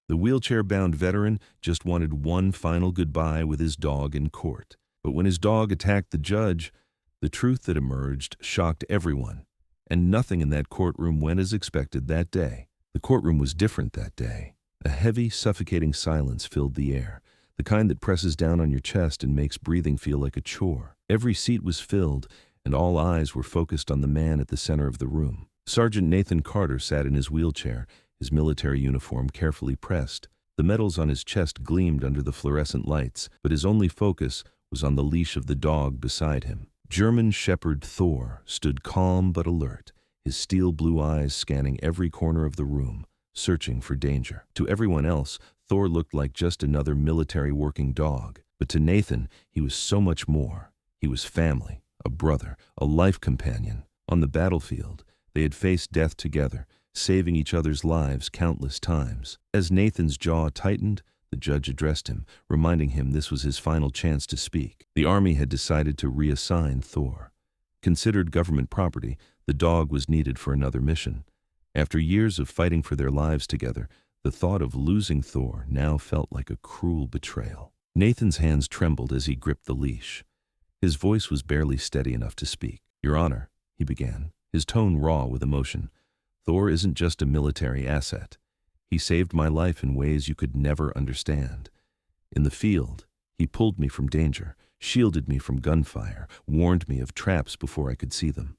The wheelchair-bound veteran just wanted one final goodbye with his dog in court. But when his dog attacked the judge, the truth that emerged shocked everyone, and nothing in that courtroom went as expected that day. The courtroom was different that day. A heavy, suffocating silence filled the air, the kind that presses down on your chest and makes breathing feel like a chore. Every seat was filled, and all eyes were focused on the man at the center of the room. Sergeant Nathan Carter sat in his wheelchair, his military uniform carefully pressed. The medals on his chest gleamed under the fluorescent lights, but his only focus was on the leash of the dog beside him. German Shepherd Thor stood calm but alert, his steel blue eyes scanning every corner of the room, searching for danger. To everyone else, Thor looked like just another military working dog, but to Nathan, he was so much more. He was family, a brother, a life companion. On the battlefield, they had faced death together, saving each other's lives countless times. As Nathan's jaw tightened, the judge addressed him, reminding him this was his final chance to speak. The Army had decided to reassign Thor. Considered government property, the dog was needed for another mission. After years of fighting for their lives together, the thought of losing Thor now felt like a cruel betrayal. Nathan's hands trembled as he gripped the leash. His voice was barely steady enough to speak. "Your Honor," he began, his tone raw with emotion, "Thor isn't just a military asset. He saved my life in ways you could never understand. In the field, he pulled me from danger, shielded me from gunfire, warned me of traps before I could see them.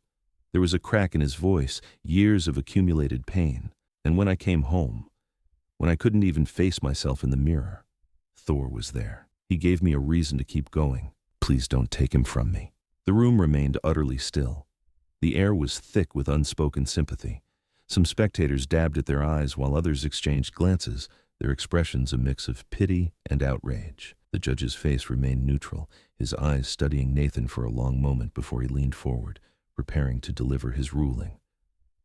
There was a crack in his voice, years of accumulated pain. And when I came home, when I couldn't even face myself in the mirror, Thor was there. He gave me a reason to keep going. Please don't take him from me." The room remained utterly still. The air was thick with unspoken sympathy. Some spectators dabbed at their eyes while others exchanged glances, their expressions a mix of pity and outrage. The judge's face remained neutral, his eyes studying Nathan for a long moment before he leaned forward, preparing to deliver his ruling.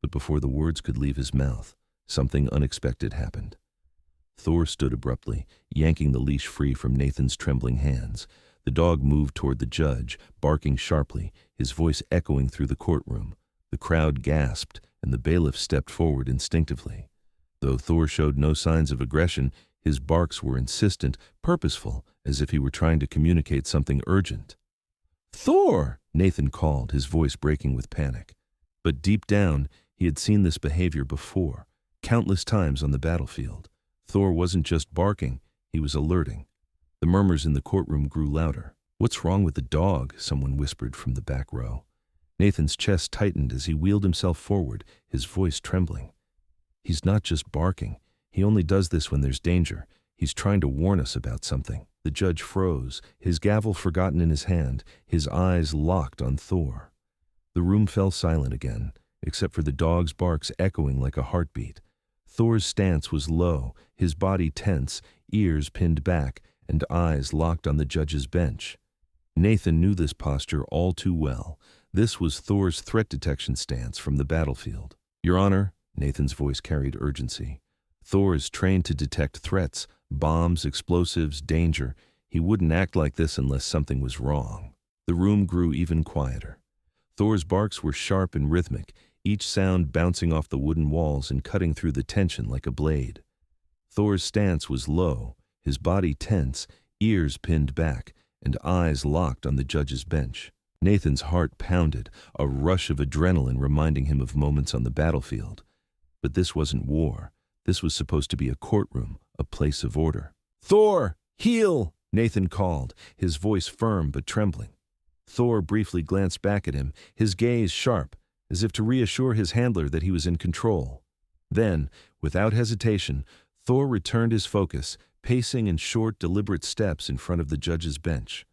But before the words could leave his mouth, something unexpected happened. Thor stood abruptly, yanking the leash free from Nathan's trembling hands. The dog moved toward the judge, barking sharply, his voice echoing through the courtroom. The crowd gasped, and the bailiff stepped forward instinctively. Though Thor showed no signs of aggression, his barks were insistent, purposeful, as if he were trying to communicate something urgent. "Thor!" Nathan called, his voice breaking with panic. But deep down, he had seen this behavior before, countless times on the battlefield. Thor wasn't just barking, he was alerting. The murmurs in the courtroom grew louder. "What's wrong with the dog?" someone whispered from the back row. Nathan's chest tightened as he wheeled himself forward, his voice trembling. "He's not just barking. He only does this when there's danger. He's trying to warn us about something." The judge froze, his gavel forgotten in his hand, his eyes locked on Thor. The room fell silent again, except for the dog's barks echoing like a heartbeat. Thor's stance was low, his body tense, ears pinned back, and eyes locked on the judge's bench. Nathan knew this posture all too well. This was Thor's threat detection stance from the battlefield. "Your Honor," Nathan's voice carried urgency. "Thor is trained to detect threats, bombs, explosives, danger. He wouldn't act like this unless something was wrong." The room grew even quieter. Thor's barks were sharp and rhythmic, each sound bouncing off the wooden walls and cutting through the tension like a blade. Thor's stance was low, his body tense, ears pinned back, and eyes locked on the judge's bench. Nathan's heart pounded, a rush of adrenaline reminding him of moments on the battlefield. But this wasn't war. This was supposed to be a courtroom, a place of order. "Thor, heel!" Nathan called, his voice firm but trembling. Thor briefly glanced back at him, his gaze sharp, as if to reassure his handler that he was in control. Then, without hesitation, Thor returned his focus, pacing in short, deliberate steps in front of the judge's bench.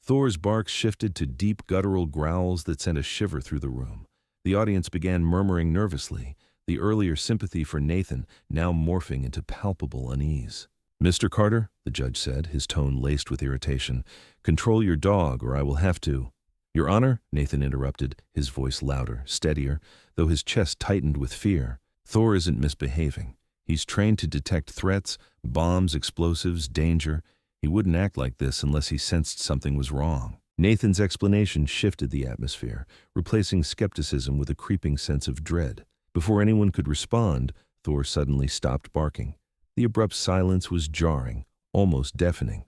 Thor's barks shifted to deep guttural growls that sent a shiver through the room. The audience began murmuring nervously, the earlier sympathy for Nathan now morphing into palpable unease. "Mr. Carter," the judge said, his tone laced with irritation, "control your dog or I will have to—" "Your Honor," Nathan interrupted, his voice louder, steadier, though his chest tightened with fear. "Thor isn't misbehaving. He's trained to detect threats, bombs, explosives, danger. He wouldn't act like this unless he sensed something was wrong." Nathan's explanation shifted the atmosphere, replacing skepticism with a creeping sense of dread. Before anyone could respond, Thor suddenly stopped barking. The abrupt silence was jarring, almost deafening.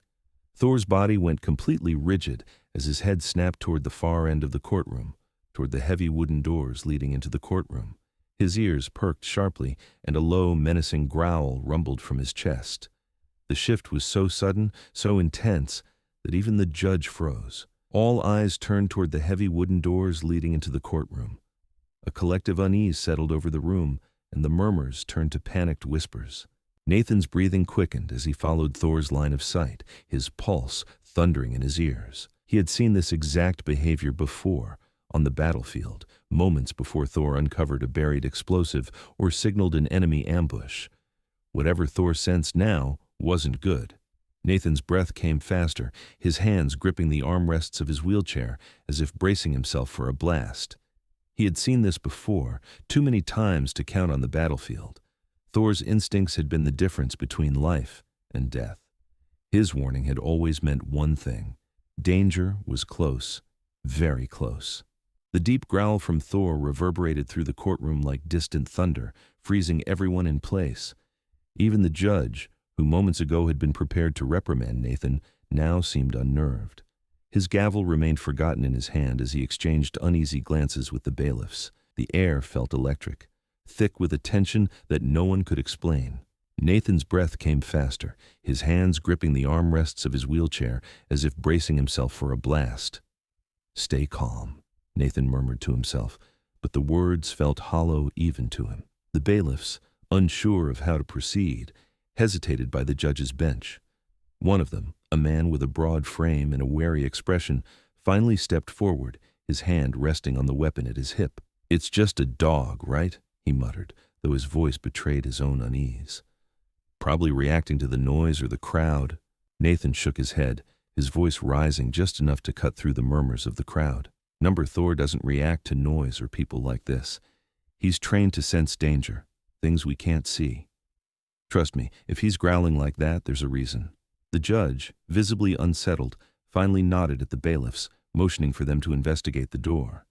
Thor's body went completely rigid as his head snapped toward the far end of the courtroom, toward the heavy wooden doors leading into the courtroom. His ears perked sharply, and a low, menacing growl rumbled from his chest. The shift was so sudden, so intense, that even the judge froze. All eyes turned toward the heavy wooden doors leading into the courtroom. A collective unease settled over the room, and the murmurs turned to panicked whispers. Nathan's breathing quickened as he followed Thor's line of sight, his pulse thundering in his ears. He had seen this exact behavior before, on the battlefield, moments before Thor uncovered a buried explosive or signaled an enemy ambush. Whatever Thor sensed now wasn't good. Nathan's breath came faster, his hands gripping the armrests of his wheelchair as if bracing himself for a blast. He had seen this before, too many times to count on the battlefield. Thor's instincts had been the difference between life and death. His warning had always meant one thing: danger was close, very close. The deep growl from Thor reverberated through the courtroom like distant thunder, freezing everyone in place. Even the judge, who moments ago had been prepared to reprimand Nathan, now seemed unnerved. His gavel remained forgotten in his hand as he exchanged uneasy glances with the bailiffs. The air felt electric, thick with a tension that no one could explain. Nathan's breath came faster, his hands gripping the armrests of his wheelchair as if bracing himself for a blast. "Stay calm," Nathan murmured to himself, but the words felt hollow even to him. The bailiffs, unsure of how to proceed, hesitated by the judge's bench. One of them, a man with a broad frame and a wary expression, finally stepped forward, his hand resting on the weapon at his hip. "It's just a dog, right?" he muttered, though his voice betrayed his own unease. "Probably reacting to the noise or the crowd." Nathan shook his head, his voice rising just enough to cut through the murmurs of the crowd. "Number Thor doesn't react to noise or people like this. He's trained to sense danger, things we can't see. Trust me, if he's growling like that, there's a reason." The judge, visibly unsettled, finally nodded at the bailiffs, motioning for them to investigate the door.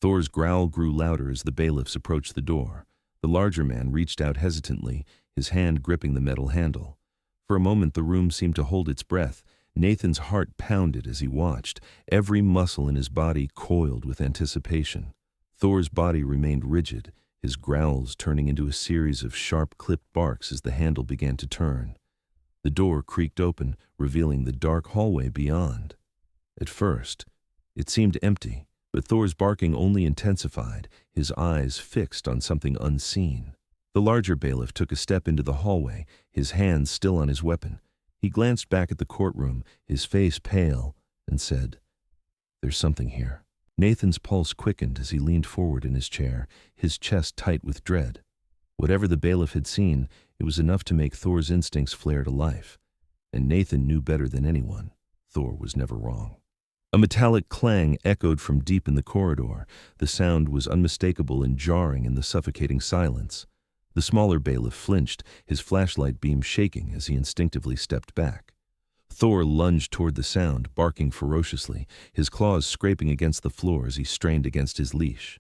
Thor's growl grew louder as the bailiffs approached the door. The larger man reached out hesitantly, his hand gripping the metal handle. For a moment the room seemed to hold its breath. Nathan's heart pounded as he watched, every muscle in his body coiled with anticipation. Thor's body remained rigid, his growls turning into a series of sharp clipped barks as the handle began to turn. The door creaked open, revealing the dark hallway beyond. At first, it seemed empty, but Thor's barking only intensified, his eyes fixed on something unseen. The larger bailiff took a step into the hallway, his hands still on his weapon. He glanced back at the courtroom, his face pale, and said, "There's something here." Nathan's pulse quickened as he leaned forward in his chair, his chest tight with dread. Whatever the bailiff had seen, it was enough to make Thor's instincts flare to life. And Nathan knew better than anyone. Thor was never wrong. A metallic clang echoed from deep in the corridor. The sound was unmistakable and jarring in the suffocating silence. The smaller bailiff flinched, his flashlight beam shaking as he instinctively stepped back. Thor lunged toward the sound, barking ferociously, his claws scraping against the floor as he strained against his leash.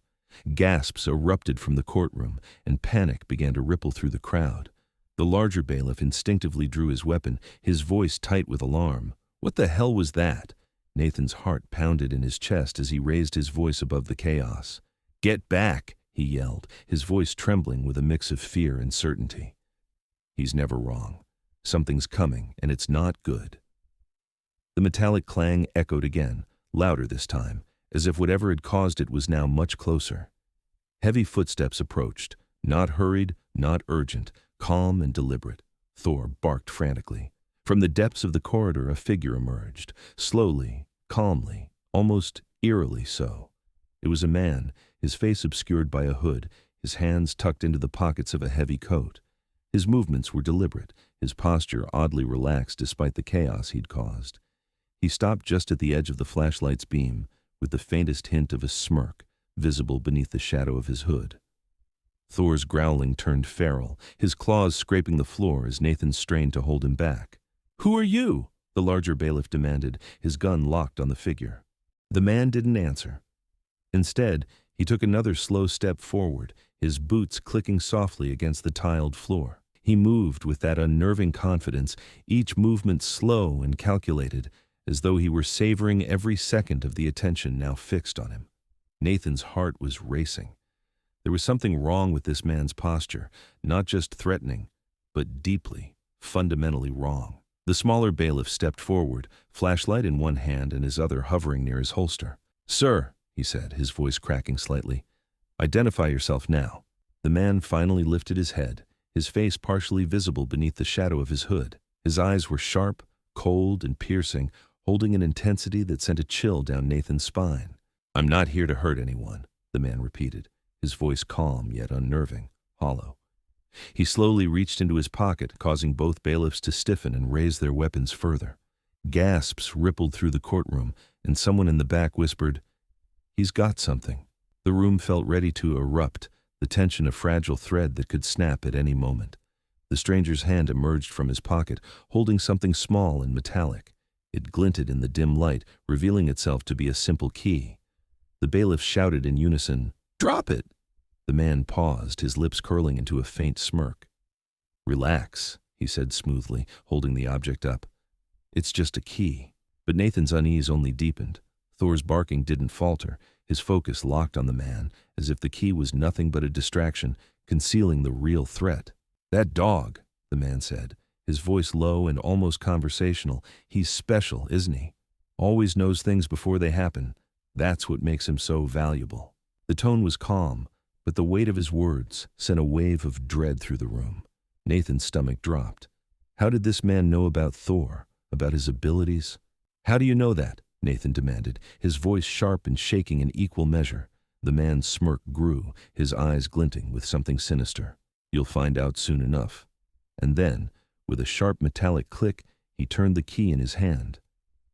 Gasps erupted from the courtroom, and panic began to ripple through the crowd. The larger bailiff instinctively drew his weapon, his voice tight with alarm. What the hell was that? Nathan's heart pounded in his chest as he raised his voice above the chaos. "Get back!" he yelled, his voice trembling with a mix of fear and certainty. He's never wrong. Something's coming, and it's not good. The metallic clang echoed again, louder this time, as if whatever had caused it was now much closer. Heavy footsteps approached, not hurried, not urgent, calm and deliberate. Thor barked frantically. From the depths of the corridor a figure emerged, slowly, calmly, almost eerily so. It was a man, his face obscured by a hood, his hands tucked into the pockets of a heavy coat. His movements were deliberate, his posture oddly relaxed despite the chaos he'd caused. He stopped just at the edge of the flashlight's beam, with the faintest hint of a smirk visible beneath the shadow of his hood. Thor's growling turned feral, his claws scraping the floor as Nathan strained to hold him back. "Who are you?" the larger bailiff demanded, his gun locked on the figure. The man didn't answer. Instead, he took another slow step forward, his boots clicking softly against the tiled floor. He moved with that unnerving confidence, each movement slow and calculated, as though he were savoring every second of the attention now fixed on him. Nathan's heart was racing. There was something wrong with this man's posture, not just threatening, but deeply, fundamentally wrong. The smaller bailiff stepped forward, flashlight in one hand and his other hovering near his holster. "Sir," he said, his voice cracking slightly, "identify yourself now." The man finally lifted his head, his face partially visible beneath the shadow of his hood. His eyes were sharp, cold, and piercing, holding an intensity that sent a chill down Nathan's spine. "I'm not here to hurt anyone," the man repeated, his voice calm yet unnerving, hollow. He slowly reached into his pocket, causing both bailiffs to stiffen and raise their weapons further. Gasps rippled through the courtroom, and someone in the back whispered, "He's got something." The room felt ready to erupt, the tension a fragile thread that could snap at any moment. The stranger's hand emerged from his pocket, holding something small and metallic. It glinted in the dim light, revealing itself to be a simple key. The bailiffs shouted in unison, "Drop it!" The man paused, his lips curling into a faint smirk. "Relax," he said smoothly, holding the object up. "It's just a key." But Nathan's unease only deepened. Thor's barking didn't falter, his focus locked on the man, as if the key was nothing but a distraction, concealing the real threat. "That dog," the man said, his voice low and almost conversational. "He's special, isn't he? Always knows things before they happen. That's what makes him so valuable." The tone was calm, but the weight of his words sent a wave of dread through the room. Nathan's stomach dropped. How did this man know about Thor, about his abilities? "How do you know that?" Nathan demanded, his voice sharp and shaking in equal measure. The man's smirk grew, his eyes glinting with something sinister. "You'll find out soon enough." And then, with a sharp metallic click, he turned the key in his hand.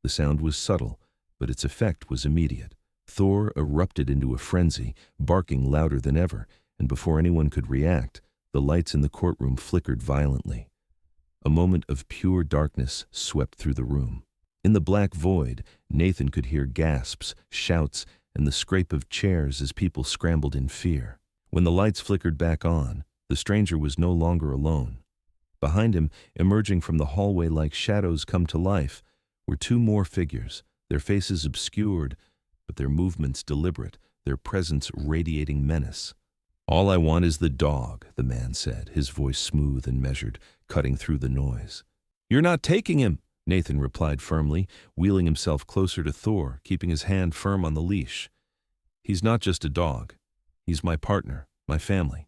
The sound was subtle, but its effect was immediate. Thor erupted into a frenzy, barking louder than ever, and before anyone could react, the lights in the courtroom flickered violently. A moment of pure darkness swept through the room. In the black void, Nathan could hear gasps, shouts, and the scrape of chairs as people scrambled in fear. When the lights flickered back on, the stranger was no longer alone. Behind him, emerging from the hallway like shadows come to life, were two more figures, their faces obscured, but their movements deliberate, their presence radiating menace. "All I want is the dog," the man said, his voice smooth and measured, cutting through the noise. "You're not taking him," Nathan replied firmly, wheeling himself closer to Thor, keeping his hand firm on the leash. "He's not just a dog. He's my partner, my family.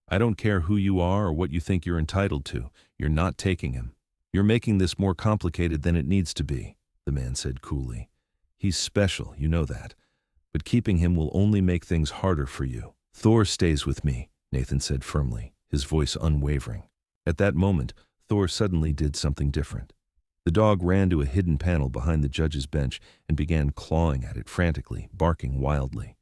I don't care who you are or what you think you're entitled to. You're not taking him. You're making this more complicated than it needs to be," the man said coolly. "He's special, you know that. But keeping him will only make things harder for you." "Thor stays with me," Nathan said firmly, his voice unwavering. At that moment, Thor suddenly did something different. The dog ran to a hidden panel behind the judge's bench and began clawing at it frantically, barking wildly.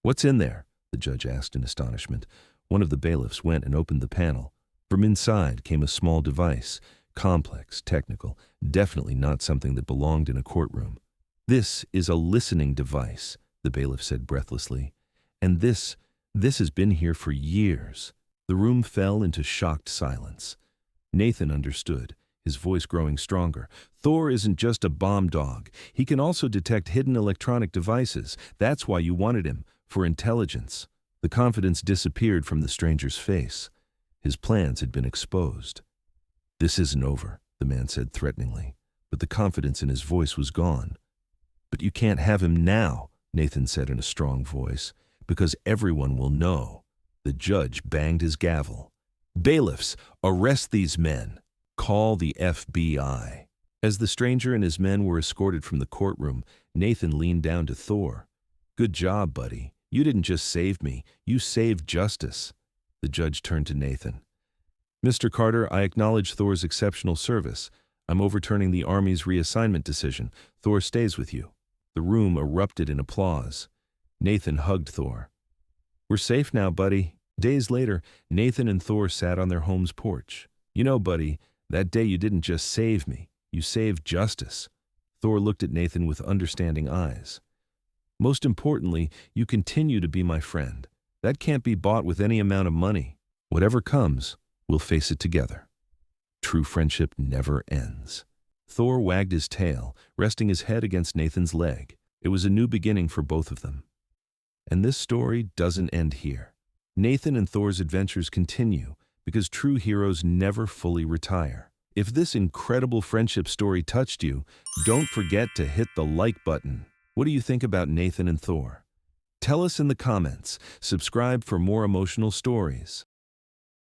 "What's in there?" the judge asked in astonishment. One of the bailiffs went and opened the panel. From inside came a small device, complex, technical, definitely not something that belonged in a courtroom. "This is a listening device," the bailiff said breathlessly. "And this has been here for years." The room fell into shocked silence. Nathan understood, his voice growing stronger. "Thor isn't just a bomb dog. He can also detect hidden electronic devices. That's why you wanted him, for intelligence." The confidence disappeared from the stranger's face. His plans had been exposed. "This isn't over," the man said threateningly, but the confidence in his voice was gone. "But you can't have him now," Nathan said in a strong voice, "because everyone will know." The judge banged his gavel. "Bailiffs, arrest these men. Call the FBI." As the stranger and his men were escorted from the courtroom, Nathan leaned down to Thor. "Good job, buddy. You didn't just save me, you saved justice." The judge turned to Nathan. "Mr. Carter, I acknowledge Thor's exceptional service. I'm overturning the Army's reassignment decision. Thor stays with you." The room erupted in applause. Nathan hugged Thor. "We're safe now, buddy." Days later, Nathan and Thor sat on their home's porch. "You know, buddy, that day you didn't just save me, you saved justice." Thor looked at Nathan with understanding eyes. "Most importantly, you continue to be my friend. That can't be bought with any amount of money. Whatever comes, We'll face it together. True friendship never ends. Thor wagged his tail, resting his head against Nathan's leg. It was a new beginning for both of them. And this story doesn't end here. Nathan and Thor's adventures continue because true heroes never fully retire. If this incredible friendship story touched you, don't forget to hit the like button. What do you think about Nathan and Thor? Tell us in the comments. Subscribe for more emotional stories.